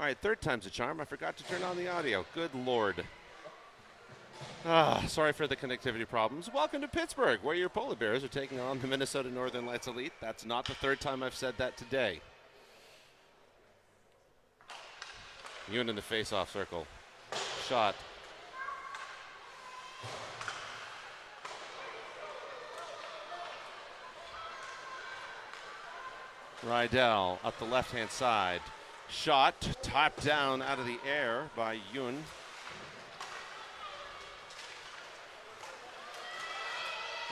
All right, third time's a charm. I forgot to turn on the audio. Good Lord. Sorry for the connectivity problems. Welcome to Pittsburgh, where your Polar Bears are taking on the Minnesota Northern Lights Elite. That's not the third time I've said that today. Yoon in the face-off circle. Shot. Rydell up the left-hand side. Shot, tapped down out of the air by Yoon.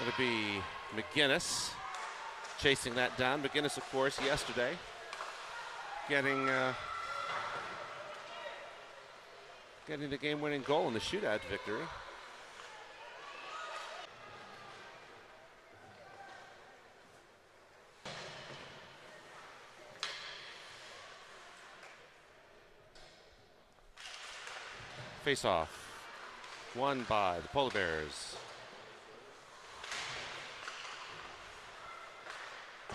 It'll be McGinnis chasing that down. McGinnis, of course, yesterday getting the game-winning goal in the shootout victory. Face-off, won by the Polar Bears.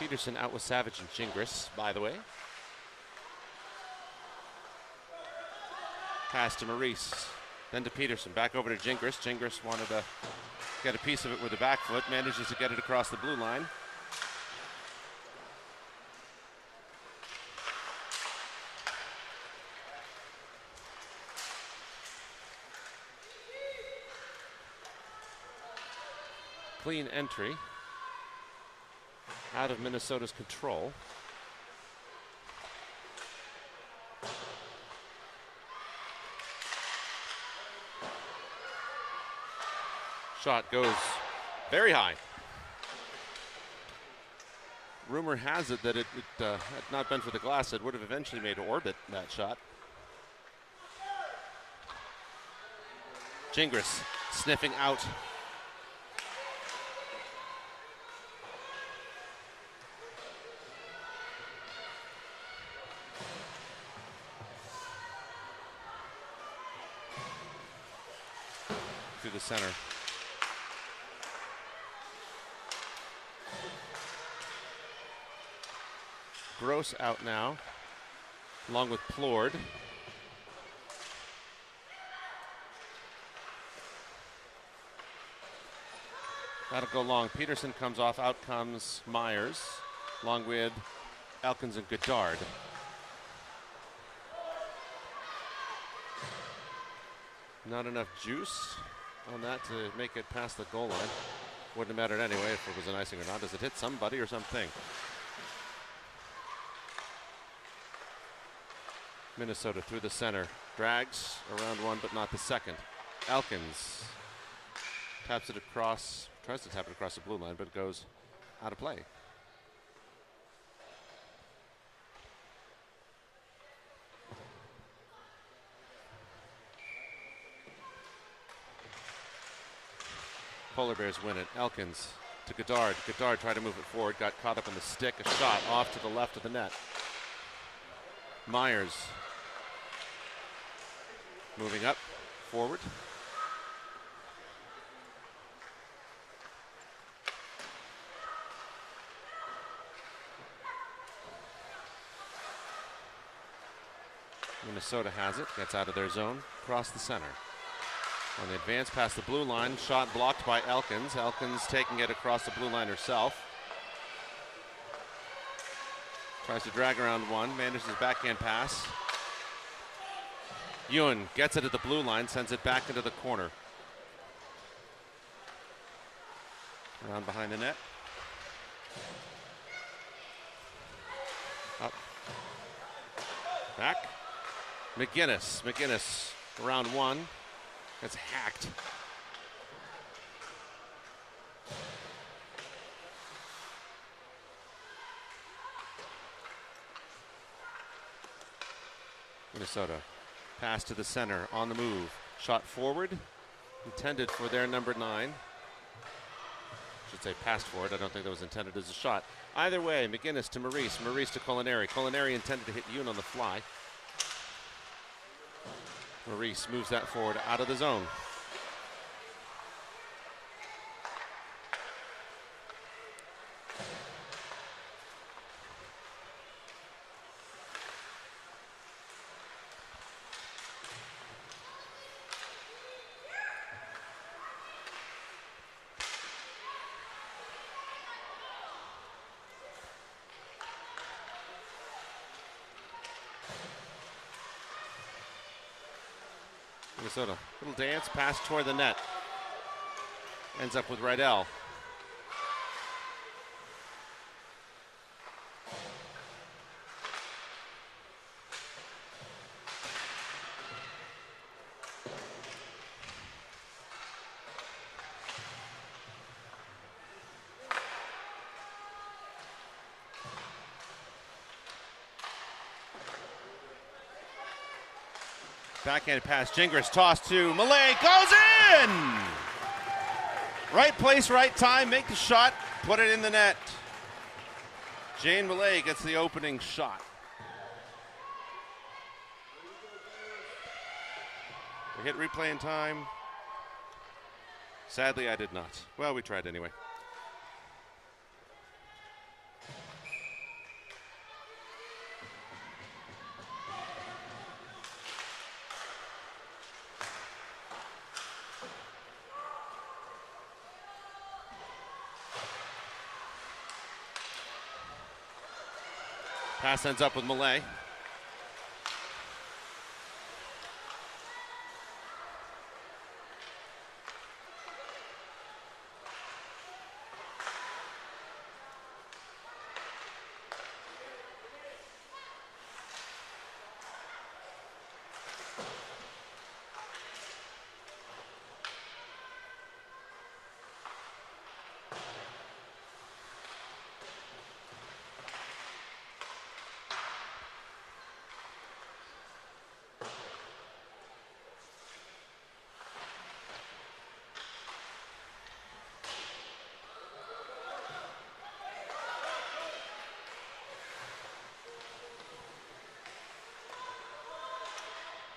Peterson out with Savage and Gingras, by the way. Pass to Maurice, then to Peterson, back over to Gingras. Gingras wanted to get a piece of it with the back foot, manages to get it across the blue line. Clean entry out of Minnesota's control. Shot goes very high. Rumor has it that it had not been for the glass, it would have eventually made orbit, that shot. Gingras sniffing out. Through the center. Gross out now, along with Plord. That'll go long. Peterson comes off, out comes Myers, along with Elkins and Goddard. Not enough juice on that to make it past the goal line. Wouldn't have mattered anyway if it was an icing or not. Does it hit somebody or something? Minnesota through the center. Drags around one, but not the second. Elkins taps it across, tries to tap it across the blue line, but it goes out of play. Polar Bears win it. Elkins to Goddard. Goddard tried to move it forward, got caught up in the stick. A shot off to the left of the net. Myers moving up, forward. Minnesota has it, gets out of their zone, across the center. On the advance past the blue line, shot blocked by Elkins. Elkins taking it across the blue line herself. Tries to drag around one, manages a backhand pass. Ewan gets it at the blue line, sends it back into the corner. Around behind the net. Up. Back. McGinnis around one. Gets hacked. Minnesota. Pass to the center, on the move. Shot forward, intended for their number 9. Should say passed forward. I don't think that was intended as a shot. Either way, McGinnis to Maurice. Maurice to Culinary. Culinary intended to hit Yoon on the fly. Maurice moves that forward out of the zone. Minnesota, little dance, pass toward the net. Ends up with Rydell. Backhand pass, Gingras toss to Malay, goes in! Right place, right time, make the shot, put it in the net. Jane Malay gets the opening shot. We hit replay in time. Sadly, I did not. Well, we tried anyway. Pass ends up with Malay.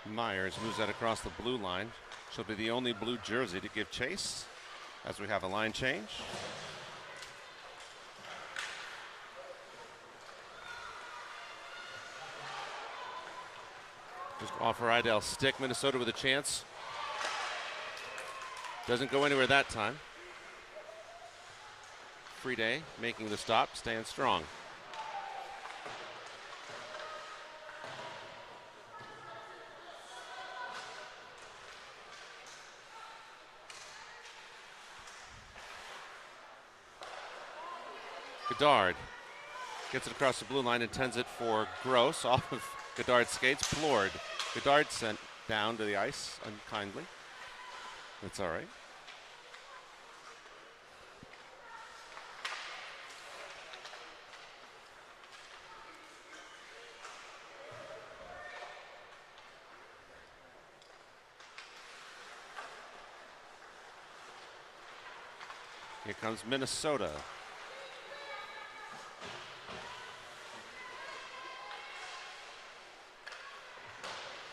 Myers moves that across the blue line. She'll be the only blue jersey to give chase as we have a line change. Just off Rydell stick. Minnesota with a chance. Doesn't go anywhere that time. Friede making the stop, staying strong. Godard gets it across the blue line, intends it for Gross off of Godard's skates. Plord. Godard sent down to the ice unkindly. That's all right. Here comes Minnesota.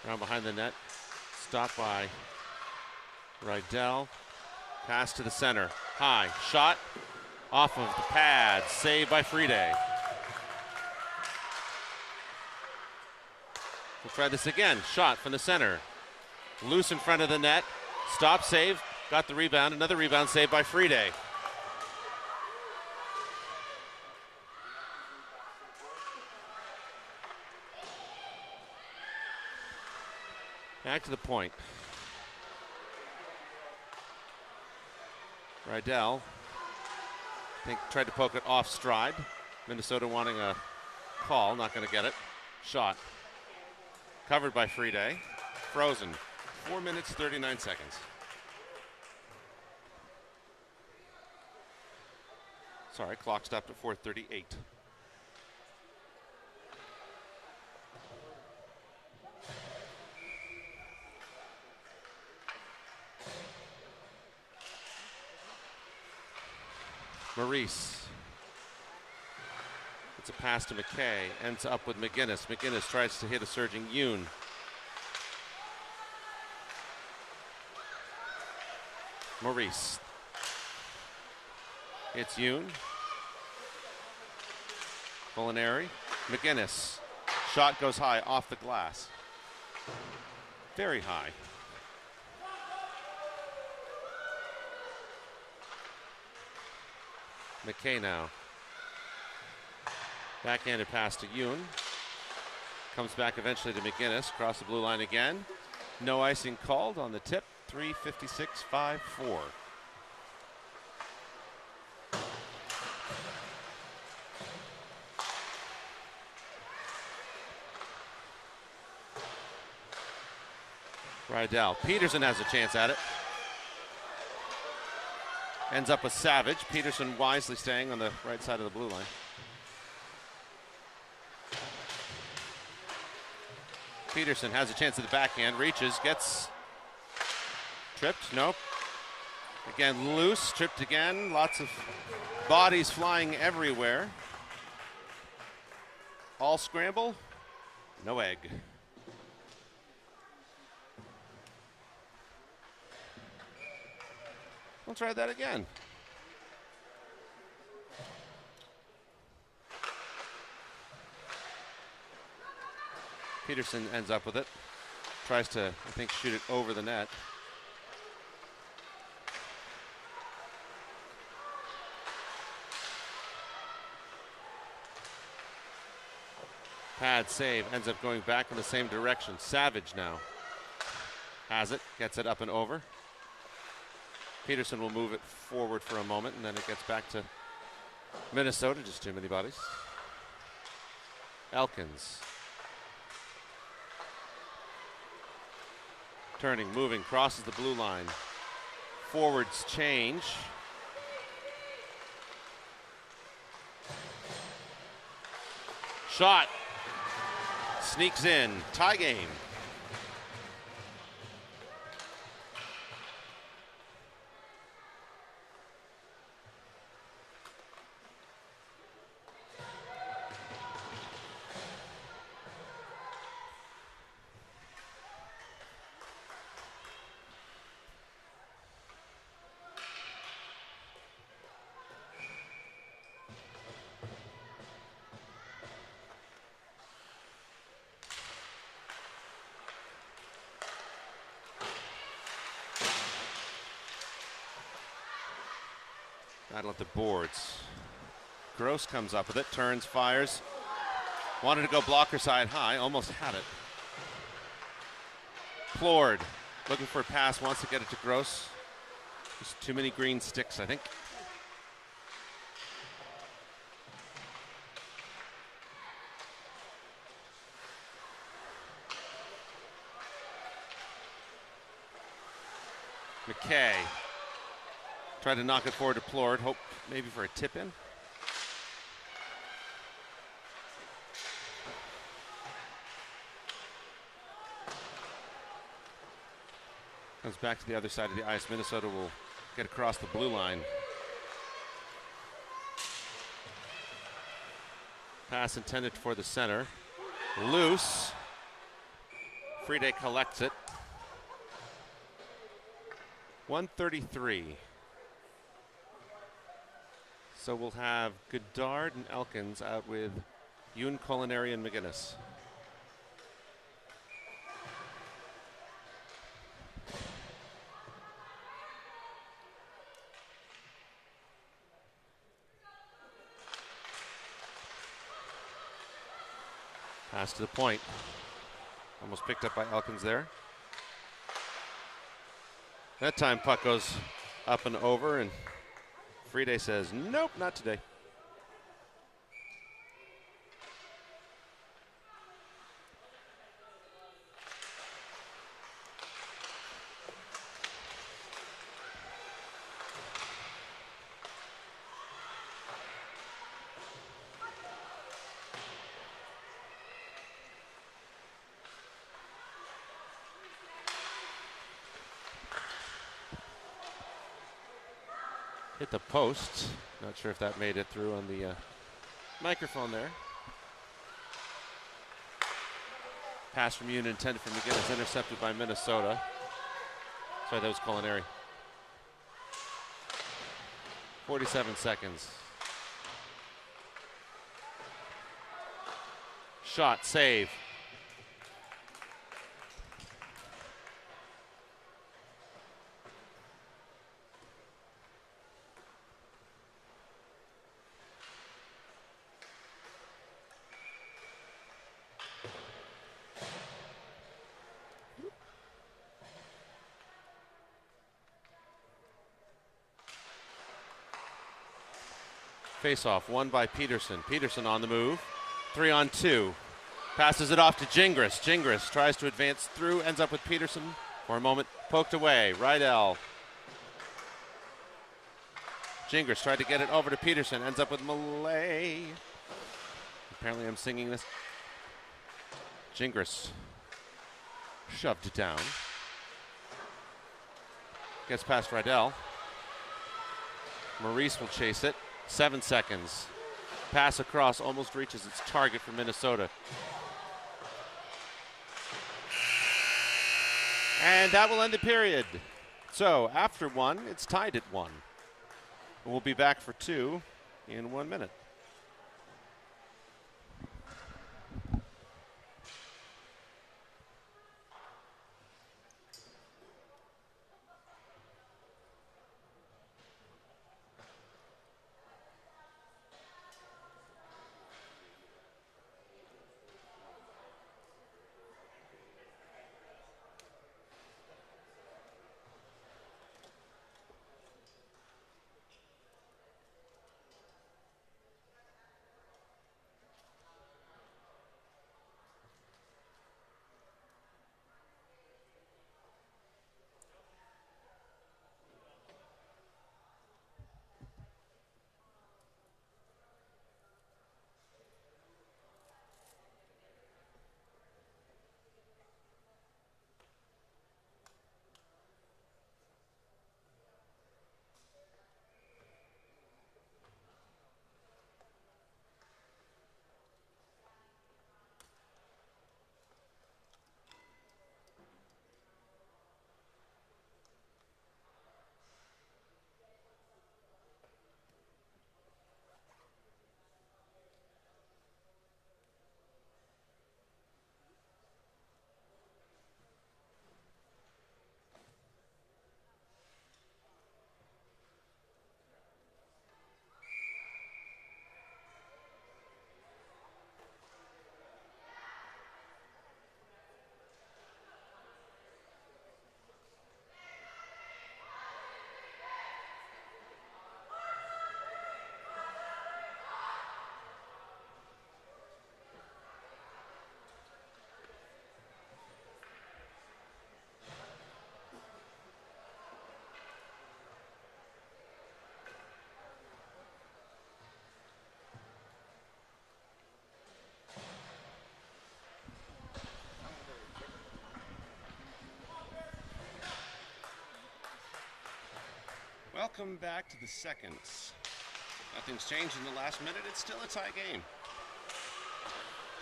Around behind the net, stopped by Rydell. Pass to the center, high, shot, off of the pad, saved by Friede. We'll try this again, shot from the center. Loose in front of the net, stop, save, got the rebound, another rebound saved by Friede. Back to the point. Rydell, I think, tried to poke it off stride. Minnesota wanting a call, not going to get it. Shot. Covered by Friede. Frozen. 4 minutes, 39 seconds. Sorry, clock stopped at 4:38. Maurice. It's a pass to McKay. Ends up with McGinnis. McGinnis tries to hit a surging Yoon. Maurice. It's Yoon. Molinari. McGinnis. Shot goes high off the glass. Very high. McKay now. Backhanded pass to Yoon. Comes back eventually to McGinnis. Across the blue line again. No icing called on the tip. 3:56.54. Rydell. Peterson has a chance at it. Ends up with Savage. Peterson wisely staying on the right side of the blue line. Peterson has a chance at the backhand. Reaches, gets tripped. Nope. Again, loose. Tripped again. Lots of bodies flying everywhere. All scramble. No egg. We'll try that again. Peterson ends up with it. Tries to, I think, shoot it over the net. Pad save, ends up going back in the same direction. Savage now has it, gets it up and over. Peterson will move it forward for a moment, and then it gets back to Minnesota. Just too many bodies. Elkins. Turning, moving, crosses the blue line. Forwards change. Shot. Sneaks in. Tie game. Battle at the boards. Gross comes up with it, turns, fires. Wanted to go blocker side high, almost had it. Plord, looking for a pass, wants to get it to Gross. Just too many green sticks, I think. McKay. Tried to knock it forward to Plord, hope maybe for a tip in. Comes back to the other side of the ice. Minnesota will get across the blue line. Pass intended for the center. Loose. Friede collects it. 133. So we'll have Goddard and Elkins out with Yoon, Culinary, and McGinnis. Pass to the point. Almost picked up by Elkins there. That time puck goes up and over, and Friede says, nope, not today. Hit the post. Not sure if that made it through on the microphone there. Pass from Yoon intended for McGinnis, intercepted by Minnesota. Sorry, that was Culinary. 47 seconds. Shot, save. Face-off won by Peterson. Peterson on the move. 3-on-2. Passes it off to Gingras. Gingras tries to advance through, ends up with Peterson for a moment. Poked away. Rydell. Gingras tried to get it over to Peterson. Ends up with Millay. Apparently I'm singing this. Gingras shoved it down. Gets past Rydell. Maurice will chase it. 7 seconds. Pass across almost reaches its target for Minnesota. And that will end the period. So after 1, it's tied at 1. We'll be back for 2 in 1 minute. Welcome back to the seconds. Nothing's changed in the last minute. It's still a tie game.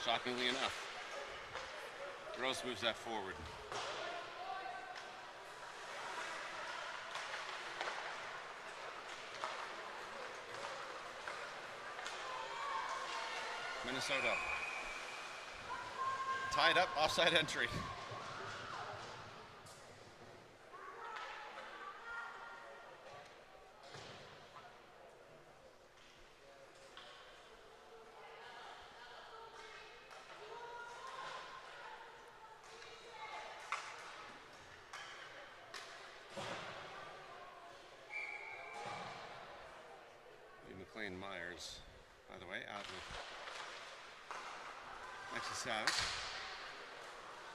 Shockingly enough. Gross moves that forward. Minnesota. Tied up, offside entry. McLean Myers, by the way, out with Alexis Savage.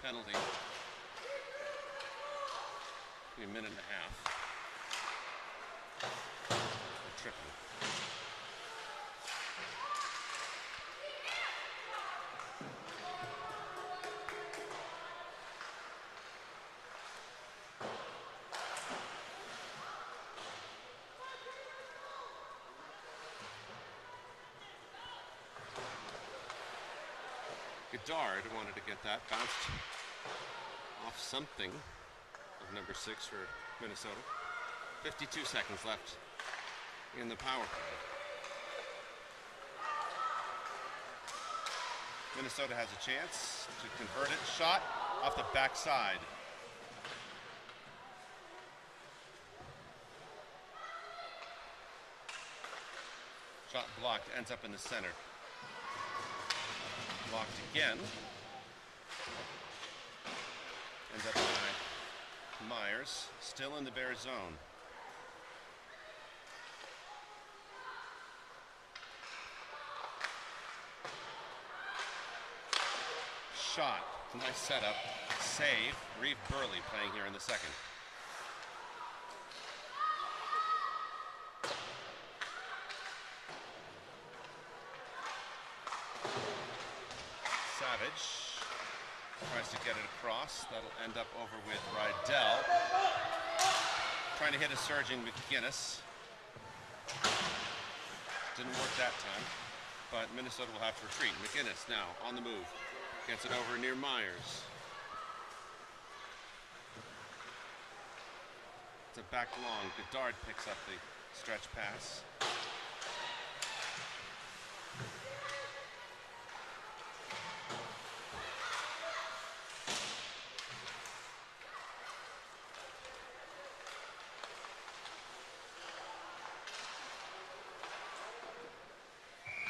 Penalty. A minute and a half. A triple. Goddard wanted to get that, bounced off something of number 6 for Minnesota. 52 seconds left in the power play. Minnesota has a chance to convert it. Shot off the backside. Shot blocked, ends up in the center. Blocked again. Ends up by Myers, still in the Bear zone. Shot. Nice setup. Save. Reeve Burley playing here in the second. Savage tries to get it across. That'll end up over with Rydell. Trying to hit a surging McGinnis. Didn't work that time, but Minnesota will have to retreat. McGinnis now on the move. Gets it over near Myers. It's a back long. Goddard picks up the stretch pass.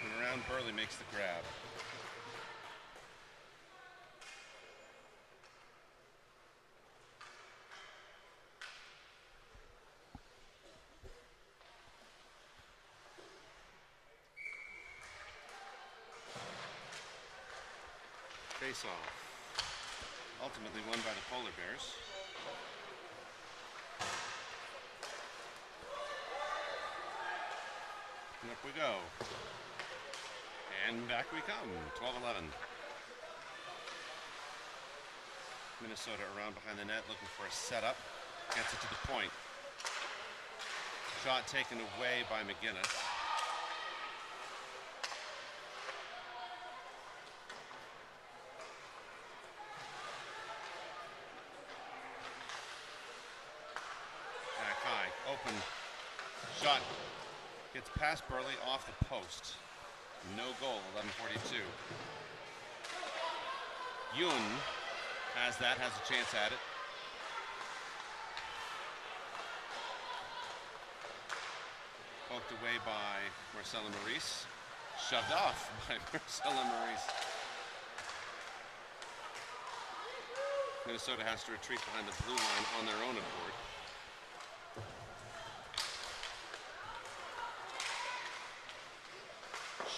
And around Burley makes the grab. Face-off. Ultimately won by the Polar Bears. And up we go. And back we come. 12-11. Minnesota around behind the net looking for a setup. Gets it to the point. Shot taken away by McGinnis. Open shot gets past Burley off the post. No goal, 11:42. Yoon has a chance at it. Poked away by Marcelo Maurice. Shoved off by Marcelo Maurice. Minnesota has to retreat behind the blue line on their own accord.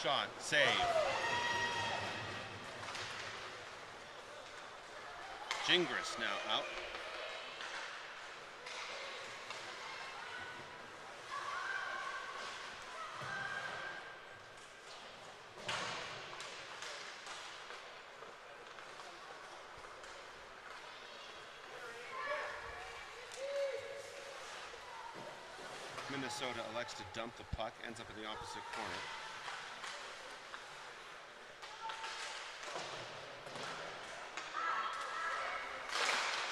Shot, save. Gingras now out. Minnesota elects to dump the puck, ends up in the opposite corner.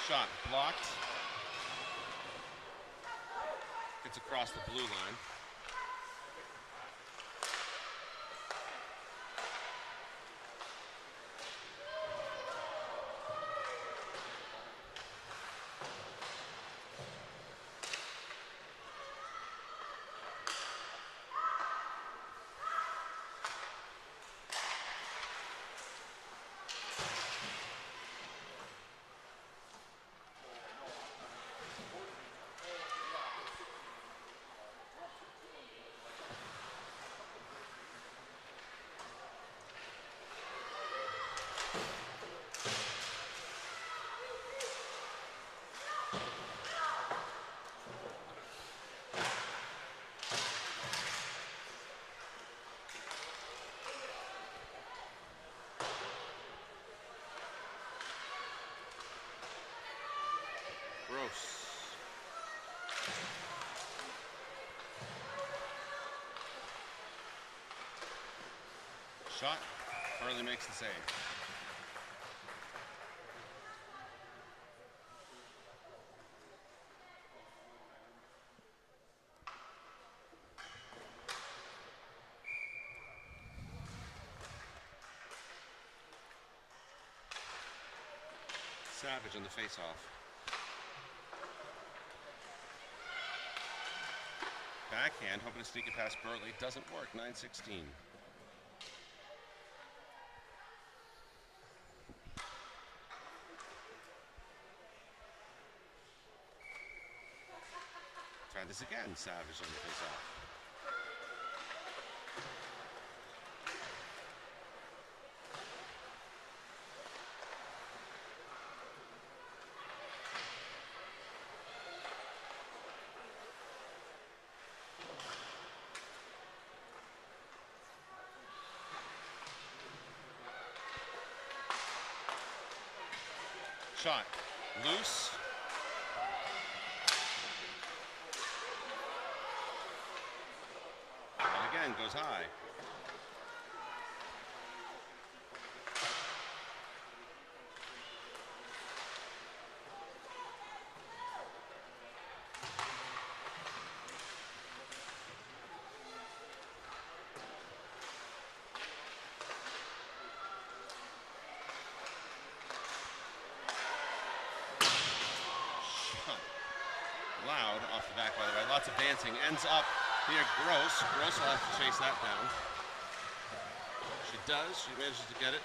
Shot blocked. Gets across the blue line. Gross. Shot. Burley makes the save. Savage on the face-off. Backhand, hoping to sneak it past Burley. Doesn't work, 9-16. Try this again, Savage on the face-off. Shot. Loose. And again, goes high. Loud off the back, by the way. Lots of dancing. Ends up near Gross. Gross will have to chase that down. She does. She manages to get it.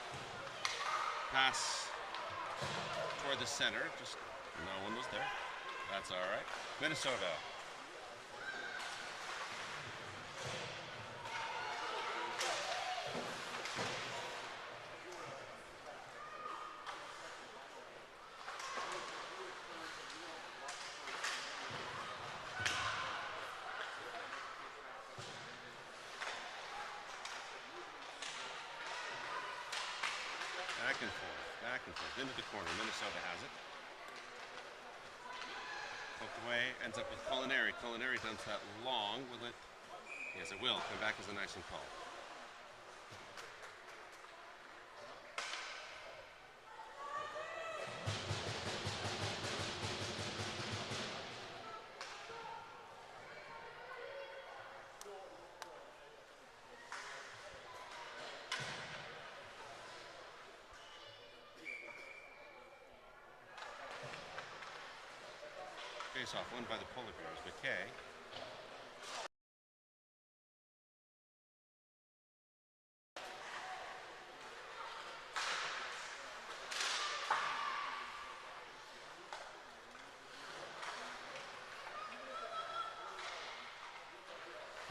Pass toward the center. Just no one was there. That's all right. Minnesota. Back and forth, into the corner. Minnesota has it. Poked away, ends up with Culinary. Culinary dumps that long. Will it? Yes, it will. Come back as a nice and call. Face-off won by the Polar Bears. McKay.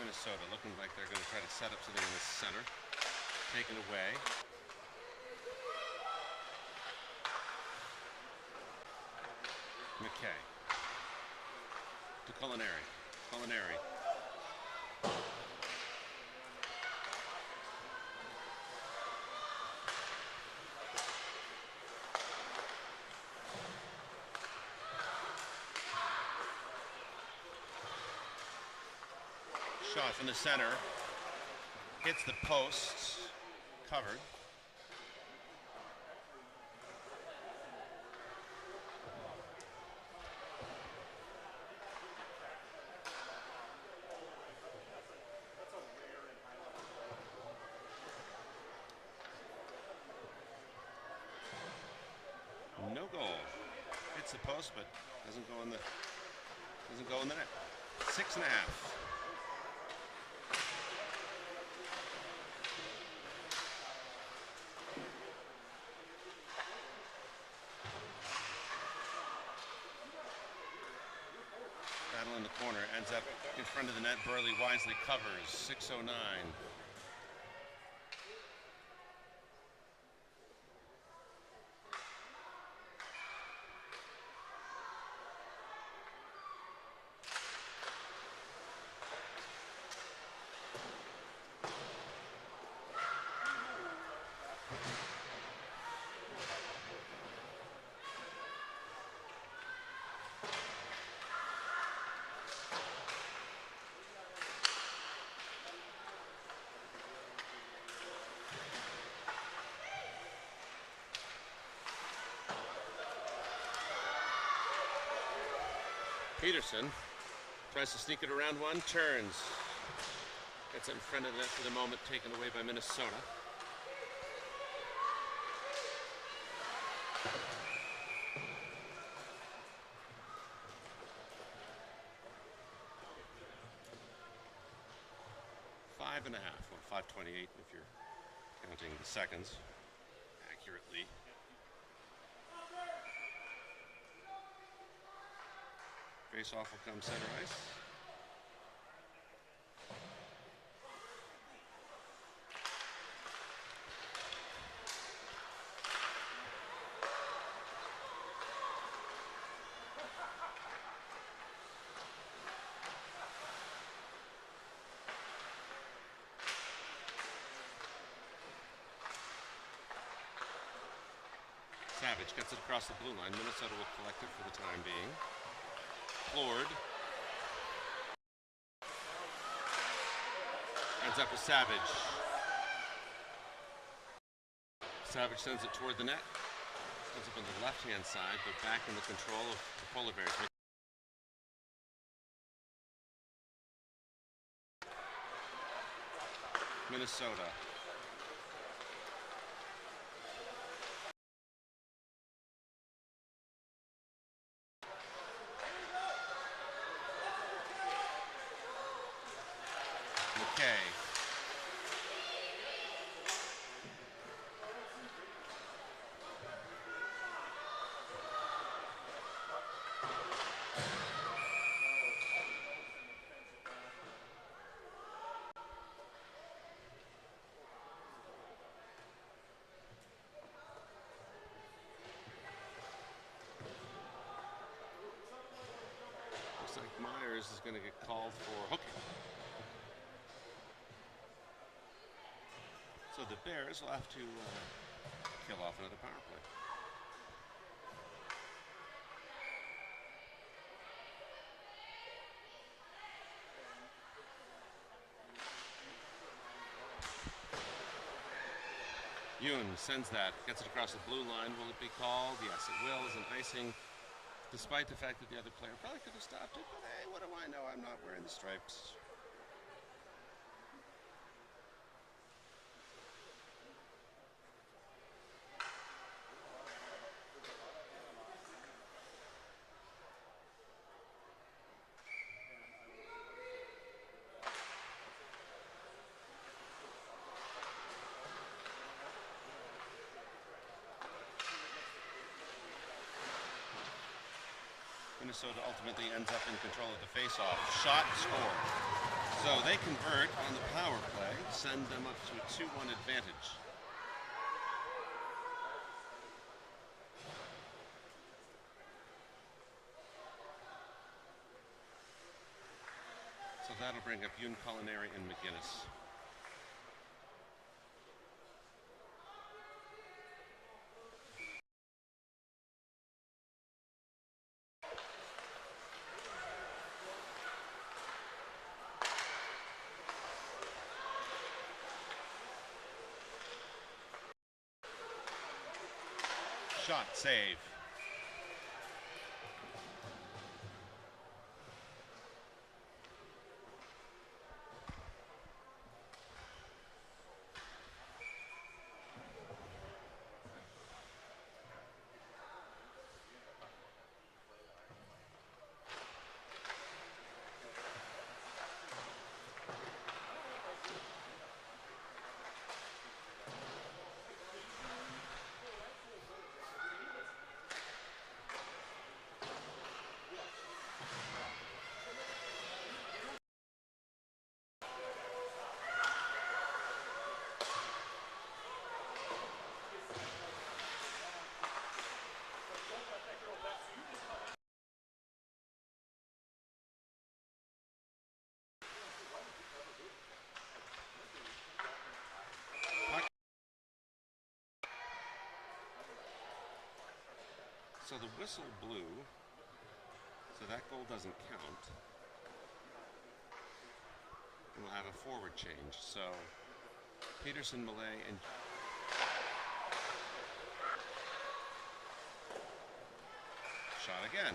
Minnesota looking like they're going to try to set up something in the center. Taken away. McKay. To Culinary. Culinary. Shot from the center. Hits the posts. Covered. No goal. Hits the post, but doesn't go in the net. 6.5. Battle in the corner, ends up in front of the net. Burley wisely covers. 6:09. Peterson tries to sneak it around one, turns. Gets it in front of the net for the moment, taken away by Minnesota. Five and a half, or 5:28 if you're counting the seconds accurately. Face-off will come center ice. Savage Savage gets it across the blue line. Minnesota will collect it for the time being. Lord ends up with Savage. Savage sends it toward the net. Ends up on the left-hand side, but back in the control of the Polar Bears. Minnesota. McKay. Looks like Myers is going to get called for hooking. So the Bears will have to kill off another power play. Yoon sends that, gets it across the blue line. Will it be called? Yes, it will. As an icing, despite the fact that the other player probably could have stopped it. But hey, what do I know? I'm not wearing the stripes. Minnesota ultimately ends up in control of the faceoff. Shot, score. So they convert on the power play, send them up to a 2-1 advantage. So that'll bring up Yoon Culinary and McGinnis. Shot, save. So the whistle blew, so that goal doesn't count. And we'll have a forward change. So Peterson, Malay, and shot again.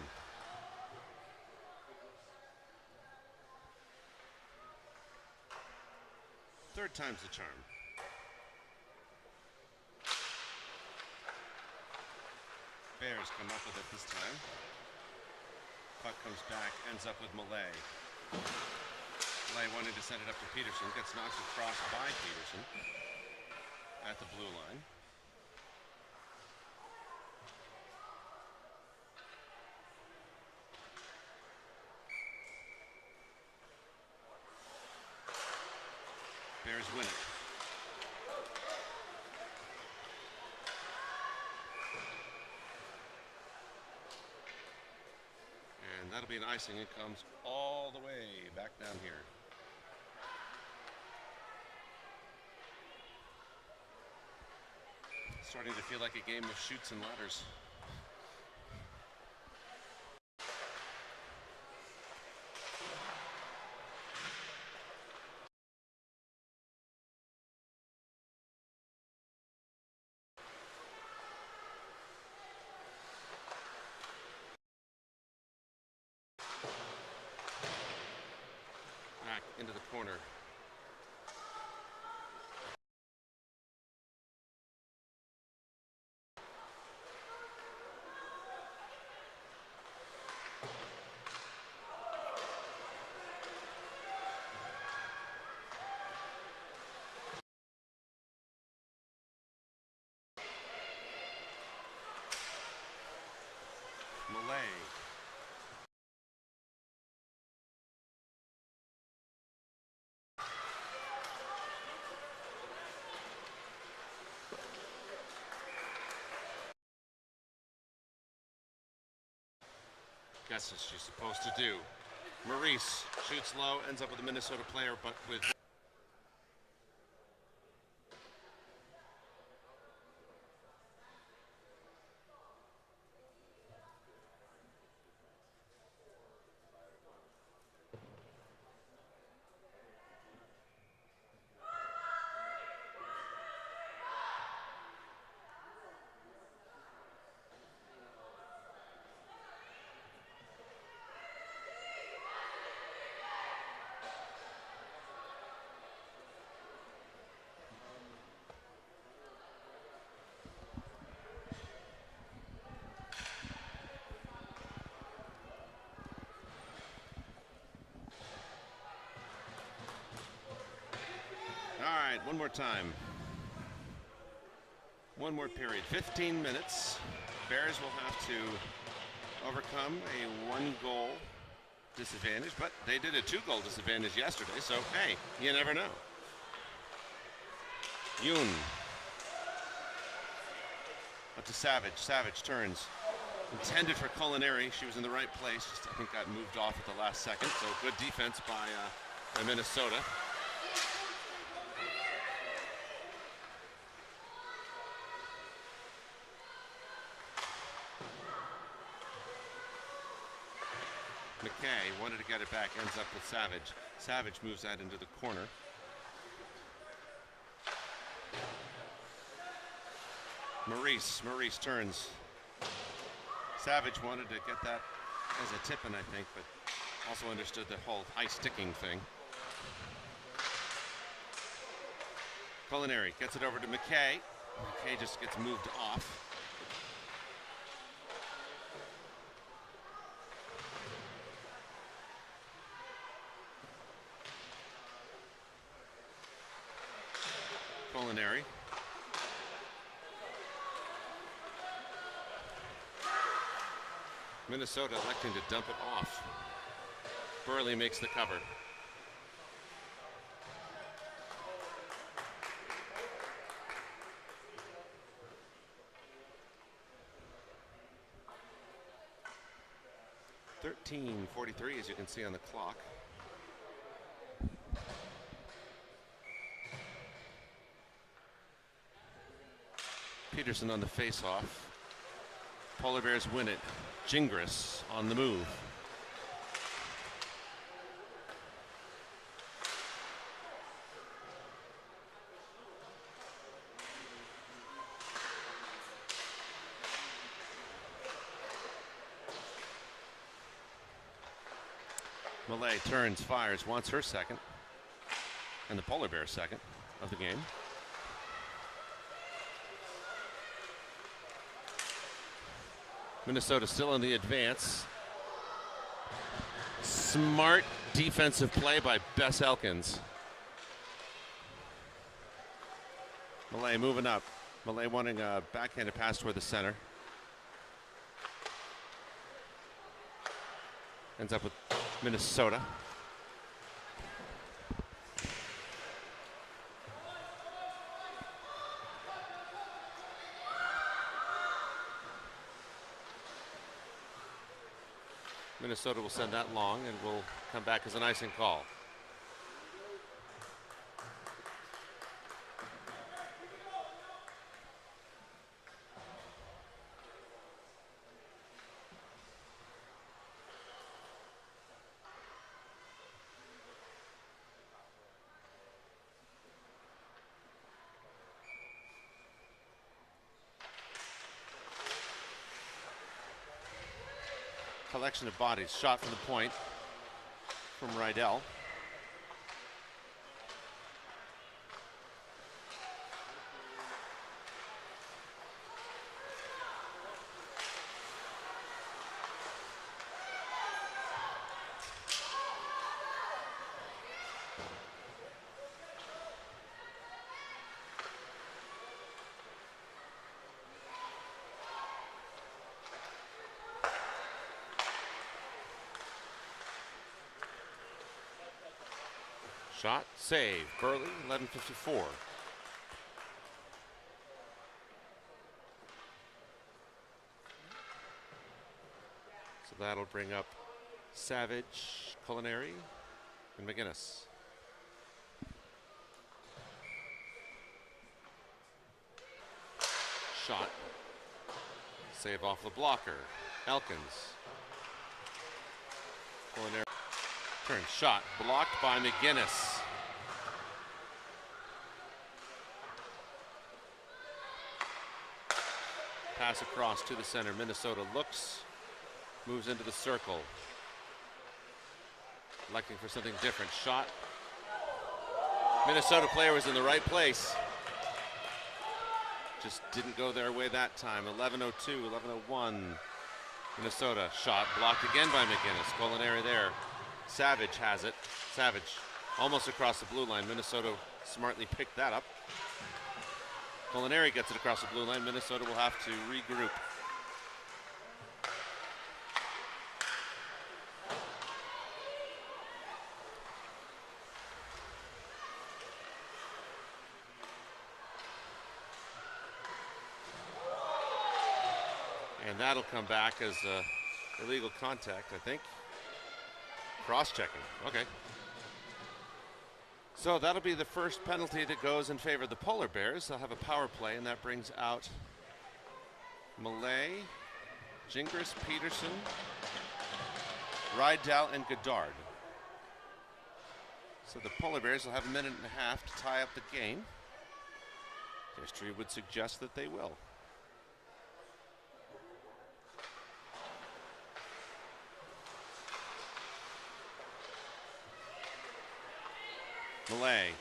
Third time's the charm. Bears come up with it this time. Puck comes back, ends up with Malay. Malay wanting to send it up to Peterson, gets knocked across by Peterson at the blue line. Bears win it. And that'll be an icing. It comes all the way back down here. Starting to feel like a game of chutes and ladders. Back into the corner. Malay. Guess what she's supposed to do. Maurice shoots low, ends up with a Minnesota player, but with one more time. One more period. 15 minutes. Bears will have to overcome a 1-goal disadvantage, but they did a 2-goal disadvantage yesterday, so hey, you never know. Yoon. Up to Savage. Savage turns. Intended for Culinary. She was in the right place. Just, I think, got moved off at the last second, so good defense by Minnesota. McKay wanted to get it back, ends up with Savage. Savage moves that into the corner. Maurice turns. Savage wanted to get that as a tip-in, I think, but also understood the whole high sticking thing. Culinary gets it over to McKay. McKay just gets moved off. Culinary. Minnesota electing to dump it off. Burley makes the cover. .43, as you can see on the clock. Peterson on the face-off. Polar Bears win it. Gingras on the move. Malay turns, fires, wants her second. And the Polar Bears second of the game. Minnesota still in the advance. Smart defensive play by Bess Elkins. Malay moving up. Malay wanting a backhanded pass toward the center. Ends up with Minnesota. Minnesota will send that long and will come back as an icing call. collection of bodies. Shot from the point from Rydell. Shot, save, Burley, 11:54. So that'll bring up Savage, Culinary, and McGinnis. Shot, save off the blocker, Elkins. Culinary. Turn shot blocked by McGinnis. Pass across to the center. Minnesota looks, moves into the circle. Electing for something different. Shot. Minnesota player was in the right place. Just didn't go their way that time. 11:02, 11:01. Minnesota shot blocked again by McGinnis. Culinary there. Savage has it. Savage almost across the blue line. Minnesota smartly picked that up. Culinary gets it across the blue line. Minnesota will have to regroup. And that'll come back as illegal contact, I think. Cross-checking, okay. So that'll be the first penalty that goes in favor of the Polar Bears. They'll have a power play, and that brings out Malay, Gingras, Peterson, Rydell, and Goddard. So the Polar Bears will have a minute and a half to tie up the game. History would suggest that they will. Malay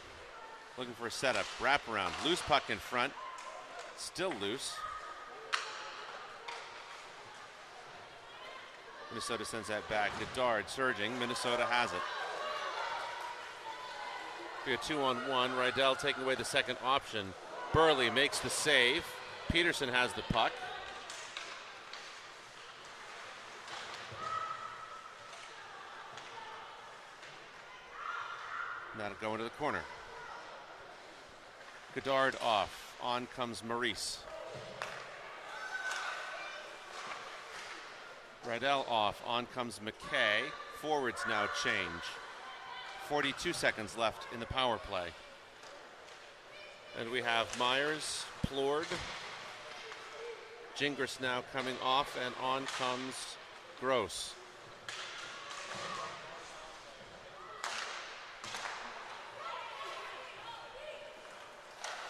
looking for a setup, wraparound, loose puck in front, still loose. Minnesota sends that back. Goddard surging, Minnesota has it. We have 2-on-1, Rydell taking away the second option. Burley makes the save. Peterson has the puck. That'll go into the corner. Goddard off. On comes Maurice. Rydell off. On comes McKay. Forwards now change. 42 seconds left in the power play. And we have Myers, Plord. Gingras now coming off, and on comes Gross.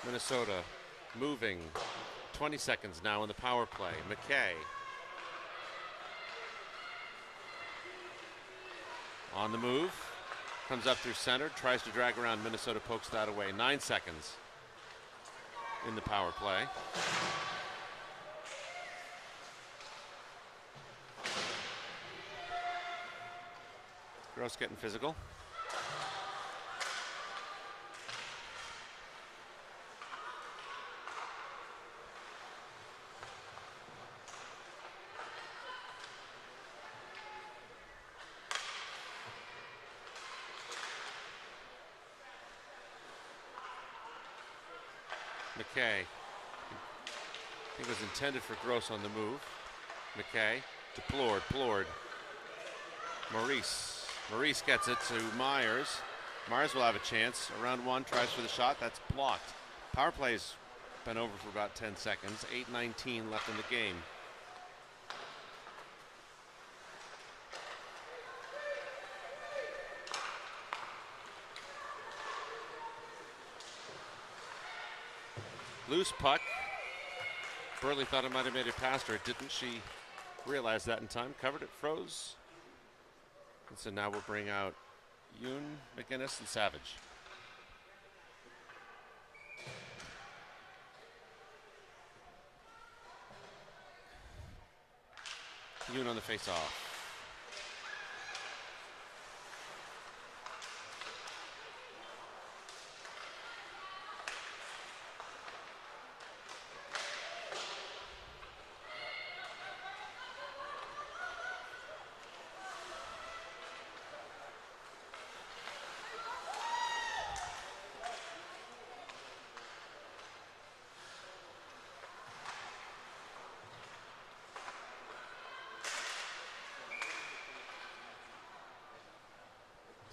Minnesota moving. 20 seconds now in the power play. McKay. On the move. Comes up through center. Tries to drag around. Minnesota pokes that away. 9 seconds in the power play. Gross getting physical. McKay. I think it was intended for Gross on the move. McKay to Plord. Plord. Maurice. Maurice gets it to Myers. Myers will have a chance. Around one, tries for the shot. That's blocked. Power play's been over for about 10 seconds. 8:19 left in the game. Loose puck. Burley thought it might have made it past her. It didn't. She Realized that in time. Covered it, froze. And so now we'll bring out Yoon, McGinnis, and Savage. Yoon on the face-off.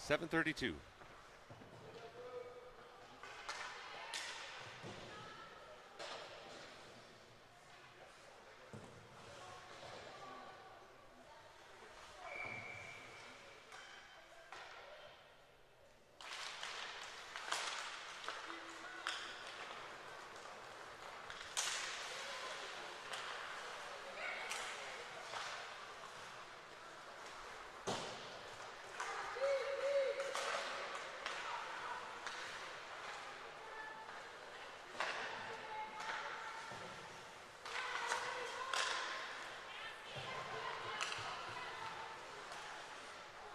.732.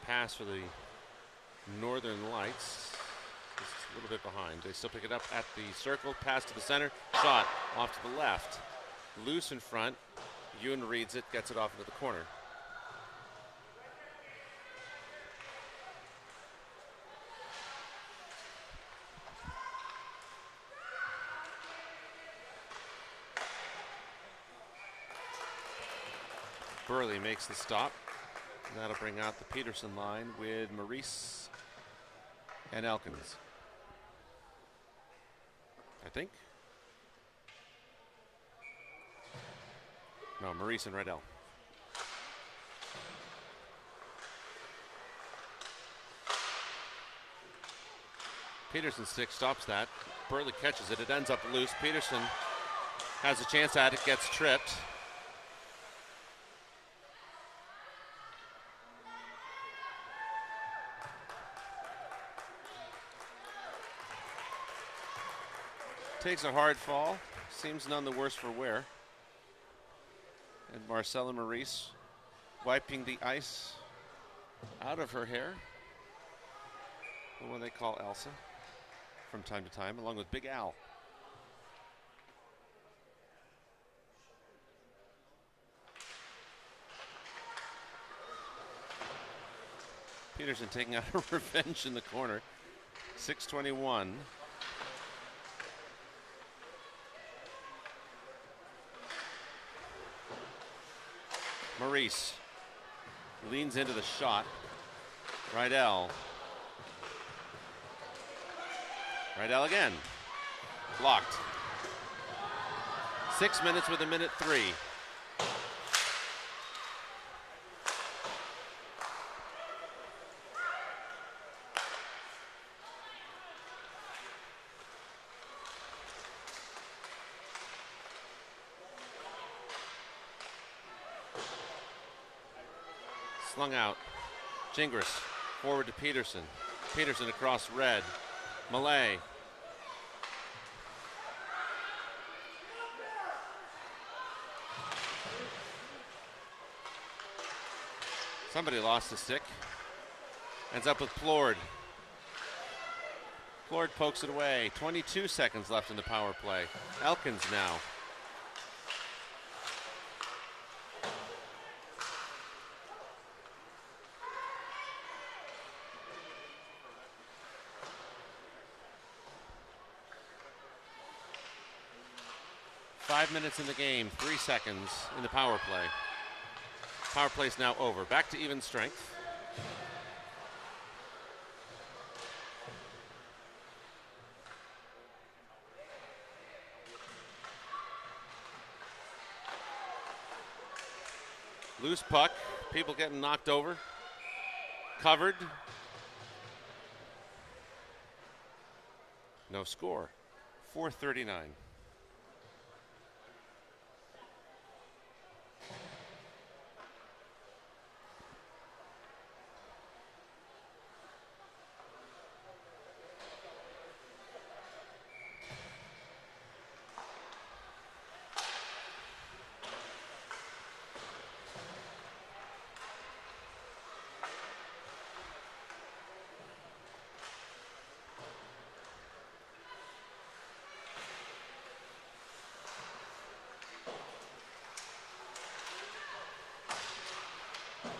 Pass for the Northern Lights. Just a little bit behind. They still pick it up at the circle. Pass to the center. Shot off to the left. Loose in front. Yoon reads it, gets it off into the corner. Burley makes the stop. That'll bring out the Peterson line with Maurice and Elkins. I think. No, Maurice and Riddell. Peterson's stick stops that. Burley catches it. It ends up loose. Peterson has a chance at it, gets tripped. Takes a hard fall. Seems none the worse for wear. And Marcella Maurice wiping the ice out of her hair. The one they call Elsa from time to time, along with Big Al. Peterson taking out a revenge in the corner. 6:21. Maurice leans into the shot. Rydell. Rydell again. Blocked. 6 minutes with a minute 3. Slung out. Gingras forward to Peterson. Peterson across red. Malay. Somebody lost the stick. Ends up with Plord. Plord pokes it away. 22 seconds left in the power play. Elkins now. Five minutes in the game, 3 seconds in the power play. Power play's now over. Back to even strength. Loose puck. People getting knocked over. Covered. No score. 4:39.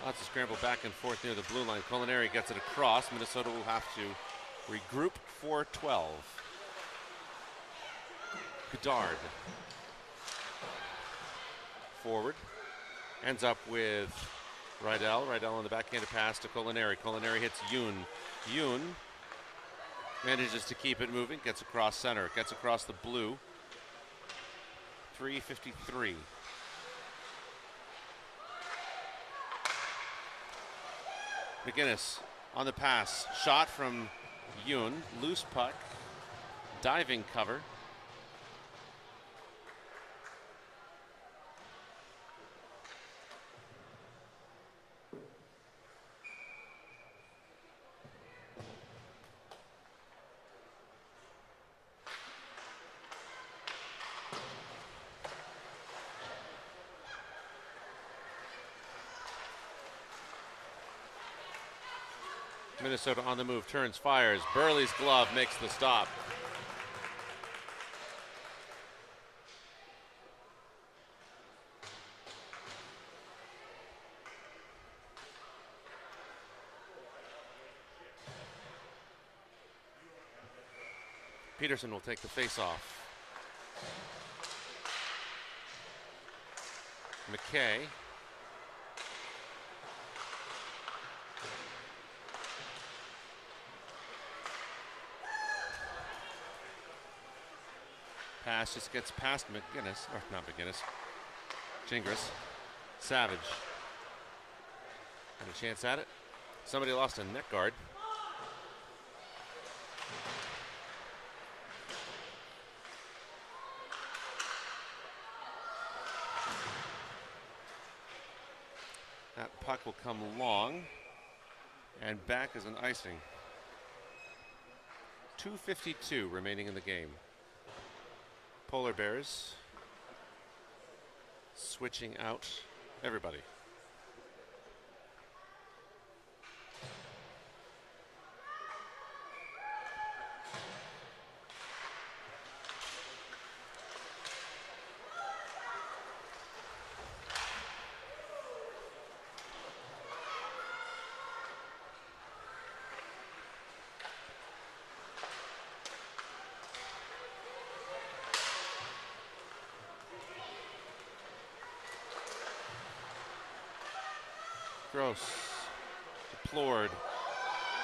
Lots of scramble back and forth near the blue line. Culinary gets it across. Minnesota will have to regroup for 12. Bedard. Forward. Ends up with Rydell. Rydell on the backhanded pass to Culinary. Culinary hits Yoon. Yoon manages to keep it moving. Gets across center. Gets across the blue. 3:53. McGinnis on the pass. Shot from Yoon. Loose puck. Diving cover. Minnesota on the move, turns, fires. Burley's glove makes the stop. Peterson will take the face-off. McKay. Pass just gets past McGinnis, or not McGinnis, Gingras. Savage. Had a chance at it. Somebody lost a net guard. That puck will come long and back as an icing. 2:52 remaining in the game. Polar Bears switching out everybody. Gross. Deplored.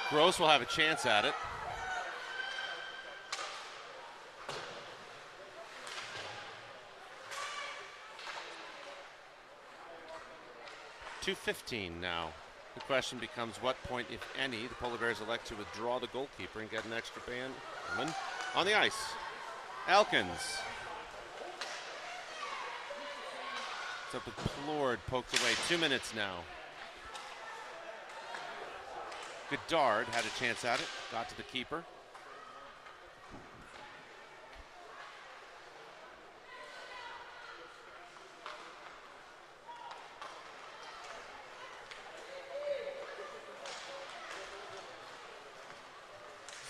Gross will have a chance at it. .215 now. The question becomes what point, if any, the Polar Bears elect to withdraw the goalkeeper and get an extra man on the ice. Elkins. It's up with Plord, poked away. 2 minutes now. Bedard had a chance at it, got to the keeper.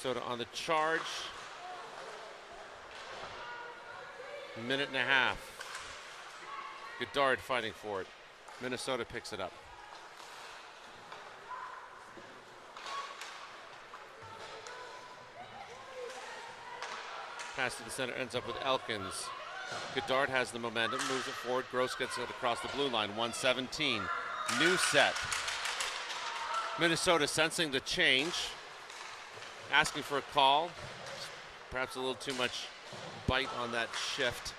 Soda on the charge. Minute and a half. Bedard fighting for it. Minnesota picks it up. Pass to the center, ends up with Elkins. Bedard has the momentum, moves it forward. Gross gets it across the blue line, 117. New set. Minnesota sensing the change, asking for a call. Perhaps a little too much bite on that shift.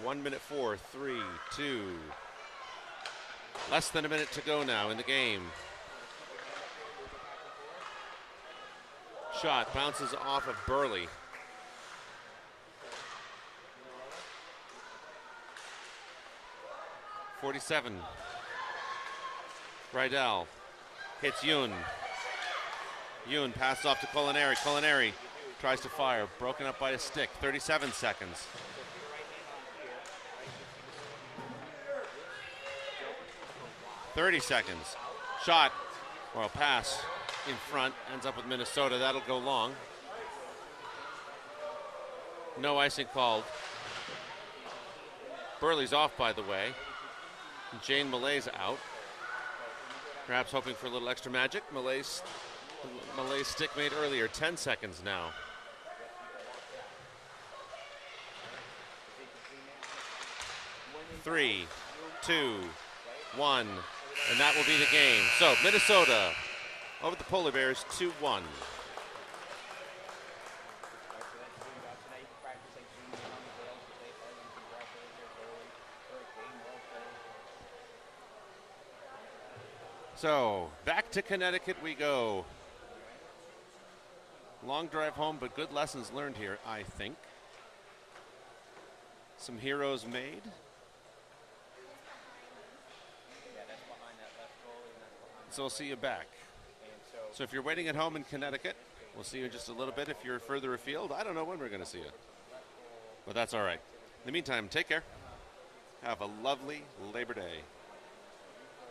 1 minute 4, 3, 2. Less than a minute to go now in the game. Shot bounces off of Burley. .47. Rydell hits Yoon. Yoon passes off to Culinary. Culinary tries to fire, broken up by a stick. 37 seconds. .30 seconds. Shot, or a pass in front, ends up with Minnesota. That'll go long. No icing called. Burley's off, by the way. Jane Malay's out. Perhaps hoping for a little extra magic. Malay's stick made earlier. 10 seconds now. Three, two, one, and that will be the game. So Minnesota over the Polar Bears 2-1. So back to Connecticut we go. Long drive home, but good lessons learned here, I think. Some heroes made. So we'll see you back. So if you're waiting at home in Connecticut, we'll see you in just a little bit. If you're further afield, I don't know when we're going to see you. But that's all right. In the meantime, take care. Have a lovely Labor Day.